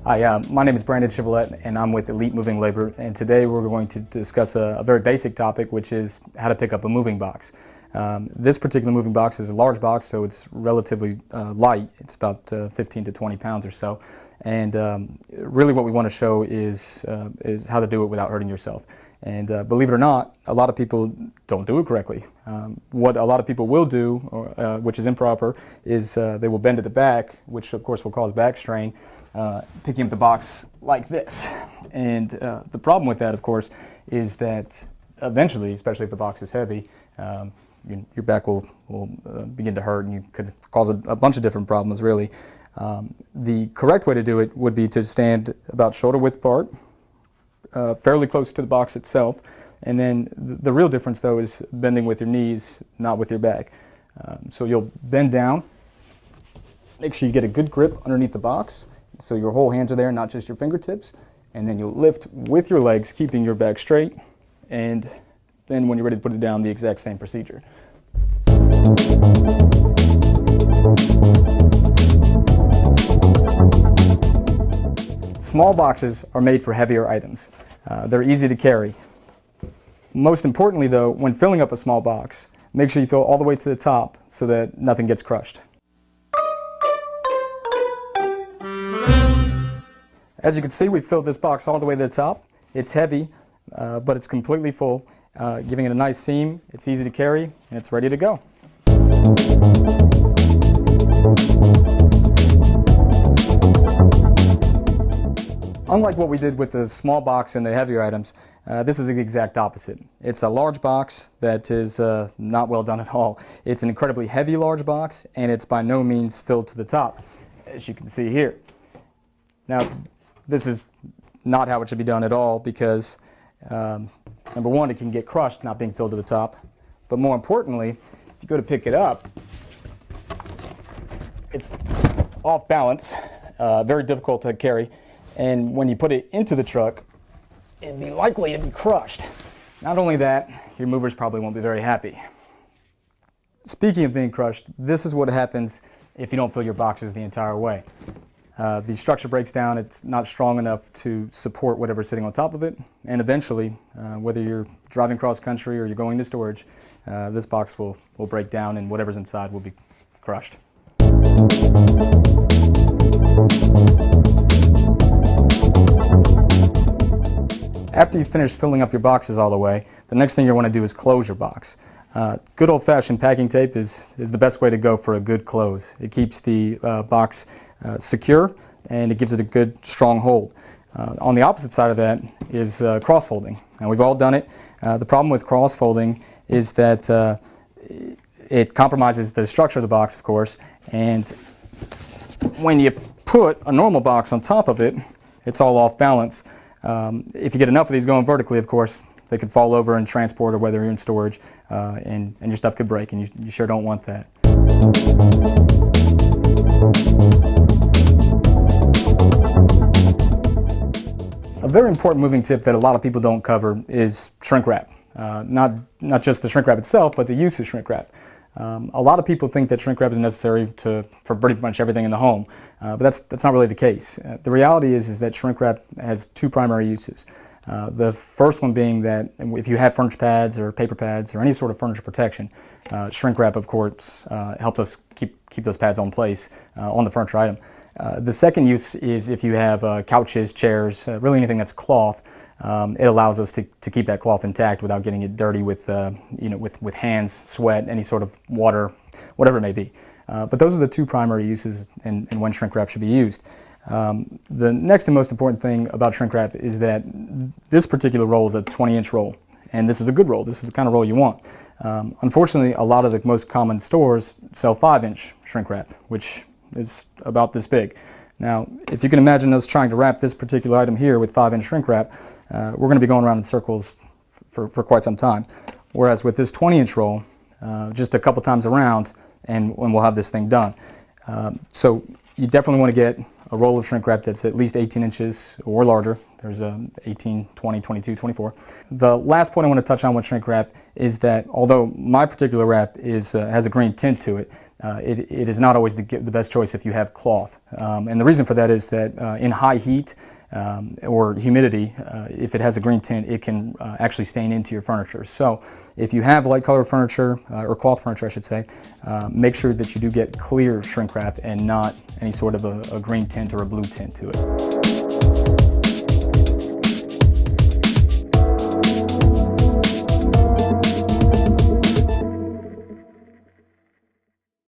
Hi, my name is Brandon Chevrolet, and I'm with Elite Moving Labor, and today we're going to discuss a very basic topic, which is how to pick up a moving box. This particular moving box is a large box, so it's relatively light. It's about 15 to 20 pounds or so, and really what we want to show is how to do it without hurting yourself. And believe it or not, a lot of people don't do it correctly. What a lot of people will do, which is improper, is they will bend at the back, which of course will cause back strain, picking up the box like this. And the problem with that, of course, is that eventually, especially if the box is heavy, your back will begin to hurt, and you could cause a bunch of different problems, really. The correct way to do it would be to stand about shoulder width apart, fairly close to the box itself, and then the real difference though is bending with your knees, not with your back. So you'll bend down, make sure you get a good grip underneath the box so your whole hands are there, not just your fingertips, and then you'll lift with your legs, keeping your back straight, and then when you're ready to put it down, the exact same procedure. Small boxes are made for heavier items. They're easy to carry. Most importantly though, when filling up a small box, make sure you fill all the way to the top so that nothing gets crushed. As you can see, we filled this box all the way to the top. It's heavy, but it's completely full, giving it a nice seam. It's easy to carry, and it's ready to go. Unlike what we did with the small box and the heavier items, this is the exact opposite. It's a large box that is not well done at all. It's an incredibly heavy large box, and it's by no means filled to the top, as you can see here. Now, this is not how it should be done at all, because number one, it can get crushed not being filled to the top, but more importantly, if you go to pick it up, it's off balance, very difficult to carry, and when you put it into the truck, it'd be likely to be crushed. Not only that, your movers probably won't be very happy. Speaking of being crushed, this is what happens if you don't fill your boxes the entire way. The structure breaks down, it's not strong enough to support whatever's sitting on top of it, and eventually, whether you're driving cross country or you're going to storage, this box will break down and whatever's inside will be crushed. After you've finished filling up your boxes all the way, the next thing you want to do is close your box. Good old-fashioned packing tape is the best way to go for a good close. It keeps the box secure, and it gives it a good, strong hold. On the opposite side of that is cross-folding. Now, we've all done it. The problem with cross-folding is that it compromises the structure of the box, of course, and when you put a normal box on top of it, it's all off balance. If you get enough of these going vertically, of course, they could fall over in transport or whether you're in storage, and your stuff could break, and you sure don't want that. A very important moving tip that a lot of people don't cover is shrink wrap. Not just the shrink wrap itself, but the use of shrink wrap. A lot of people think that shrink wrap is necessary for pretty much everything in the home, but that's not really the case. The reality is that shrink wrap has two primary uses. The first one being that if you have furniture pads or paper pads or any sort of furniture protection, shrink wrap, of course, helps us keep those pads on place on the furniture item. The second use is if you have couches, chairs, really anything that's cloth. It allows us to keep that cloth intact without getting it dirty with with hands, sweat, any sort of water, whatever it may be. But those are the two primary uses and when shrink wrap should be used. The next and most important thing about shrink wrap is that this particular roll is a 20-inch roll, and this is a good roll. This is the kind of roll you want. Unfortunately, a lot of the most common stores sell 5-inch shrink wrap, which is about this big. Now, if you can imagine us trying to wrap this particular item here with 5-inch shrink wrap, we're going to be going around in circles for quite some time. Whereas with this 20-inch roll, just a couple times around, and we'll have this thing done. So you definitely want to get a roll of shrink wrap that's at least 18 inches or larger. There's 18, 20, 22, 24. The last point I want to touch on with shrink wrap is that although my particular wrap has a green tint to it, it is not always the best choice if you have cloth. And the reason for that is that in high heat or humidity, if it has a green tint, it can actually stain into your furniture. So if you have light colored furniture, or cloth furniture I should say, make sure that you do get clear shrink wrap and not any sort of a green tint or a blue tint to it.